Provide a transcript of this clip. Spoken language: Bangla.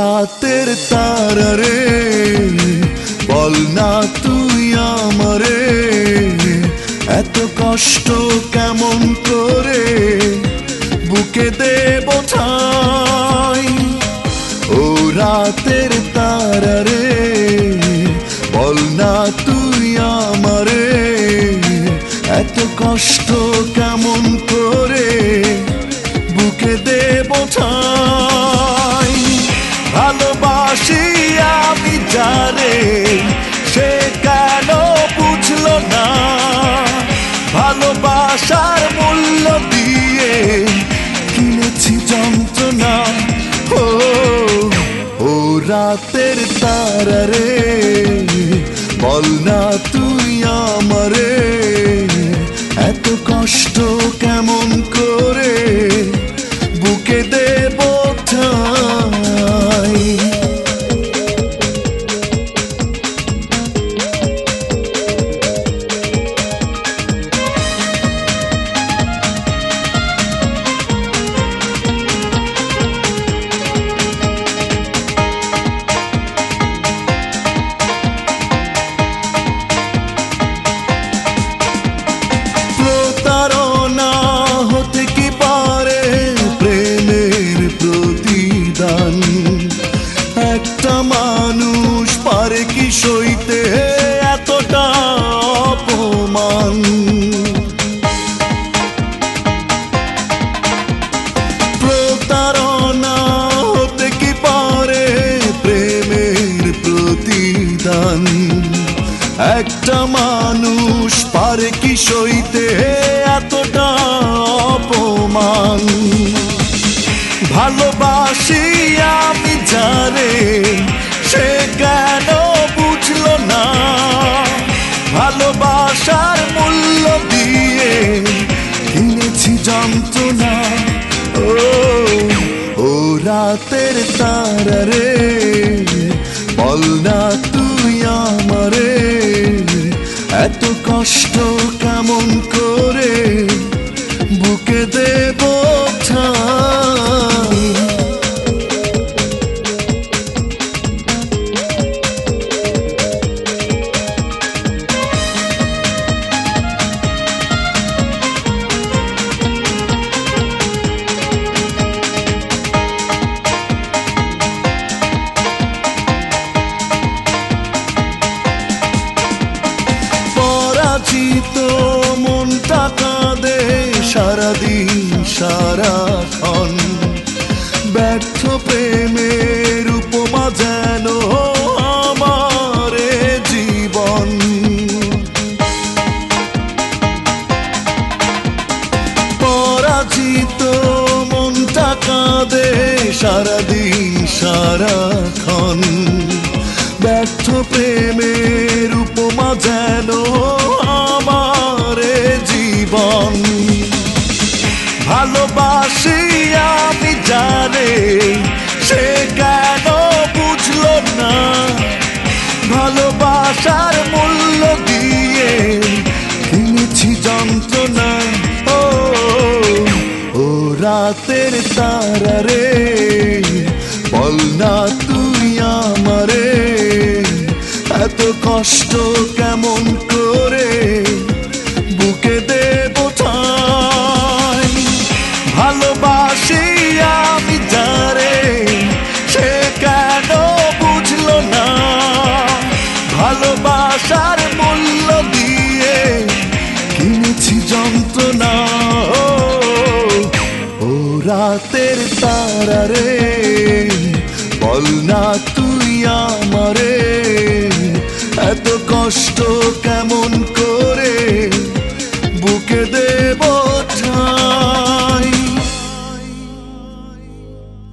রাতের তারা রে বল না তুই আমারে এত কষ্ট কেমন করে বুকে দেব ঠাই। ও রাতের তারা রে বল না তুই আমারে এত কষ্ট কেমন করে বুকে দেব ঠাই। ভালোবাসি আমি জানে সে কেন বুঝলো না, ভালোবাসার মূল্য দিয়ে কিনেছি যন্ত্রণা। ও রাতের তারা রে বল না তুই আমারে এত কষ্ট কেমন করে বুকে দেব ঠাই। প্রতারণা হতে কি পারে প্রেমের প্রতিদান, একটা মানুষ পারে কি সইতে এতটা অপমান। প্রতারণা হতে কি পারে প্রেমের প্রতিদান, একটা মানুষ পারে কি সইতে এতটা অপমান। ভালোবাসি আমি জানে সে কেন বুঝলো না, ভালোবাসার মূল্য দিয়ে কিনেছি যন্ত্রণা। ও রাতের তারা রে বল না তুই আমারে এত কষ্ট কেমন করে বুকে দেব ঠাই। পরাজিত মনটা কাঁদে সারাদিন সারাক্ষণ, ব্যর্থ প্রেমের উপমা যেন আমার জীবন। পরাজিত মনটা কাঁদে সারাদিন সারাক্ষণ, ব্যর্থ প্রেমের উপমা যেন আমার জীবন। ভালোবাসি আমি জানে সে কেন বুঝলো না, ভালোবাসার মূল্য দিয়ে কিনেছি যন্ত্রণা। ও রাতের তারা রে বল না তুই আমারে এত কষ্ট কেমন করে বুকে দেব ঠাই। ভালোবাসি আমি জানে সে কেন বুঝলো না, ভালোবাসার মূল্য দিয়ে কিনেছি যন্ত্রণা। ও রাতের তারা রে বল না তুই আমারে এত কষ্ট